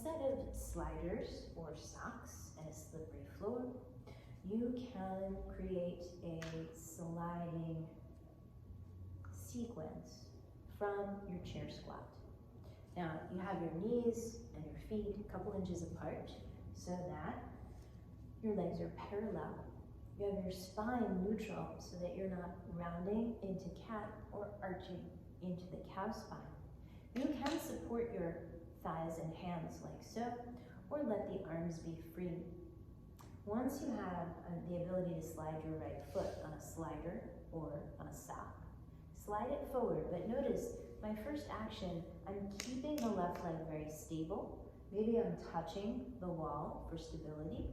instead of sliders or socks and a slippery floor, you can create a sliding sequence from your chair squat. Now, you have your knees and your feet a couple inches apart so that your legs are parallel. You have your spine neutral so that you're not rounding into cat or arching into the cow spine. You can support your thighs and hands like so, or let the arms be free. Once you have the ability to slide your right foot on a slider or on a sock, slide it forward, but notice my first action, I'm keeping the left leg very stable. Maybe I'm touching the wall for stability.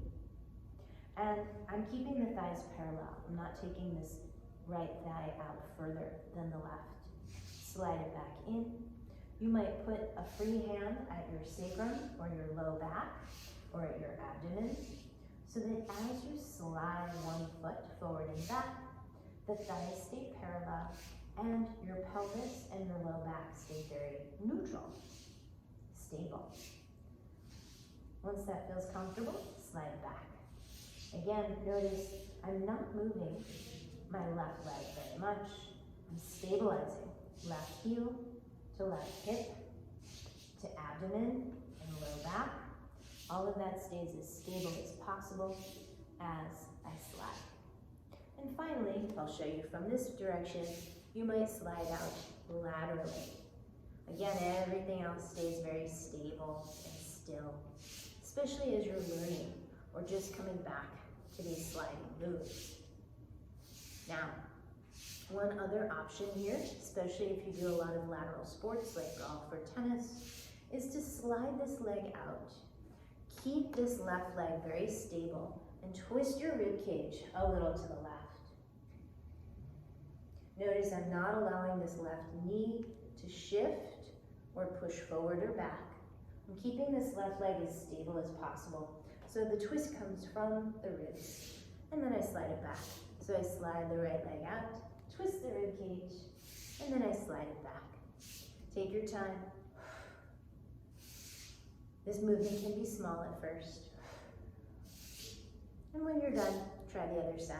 And I'm keeping the thighs parallel. I'm not taking this right thigh out further than the left. Slide it back in. You might put a free hand at your sacrum or your low back or at your abdomen so that as you slide one foot forward and back, the thighs stay parallel and your pelvis and your low back stay very neutral, stable. Once that feels comfortable, slide back. Again, notice I'm not moving my left leg very much. I'm stabilizing left heel to left hip to abdomen and low back. All of that stays as stable as possible as I slide. And finally, I'll show you from this direction, you might slide out laterally. Again, everything else stays very stable and still, especially as you're learning or just coming back to these sliding moves. Now, one other option here, especially if you do a lot of lateral sports like golf or tennis, is to slide this leg out. Keep this left leg very stable and twist your rib cage a little to the left. Notice I'm not allowing this left knee to shift or push forward or back. I'm keeping this left leg as stable as possible. So the twist comes from the ribs, and then I slide it back. So I slide the right leg out, twist the rib cage, and then I slide it back. Take your time. This movement can be small at first. And when you're done, try the other side.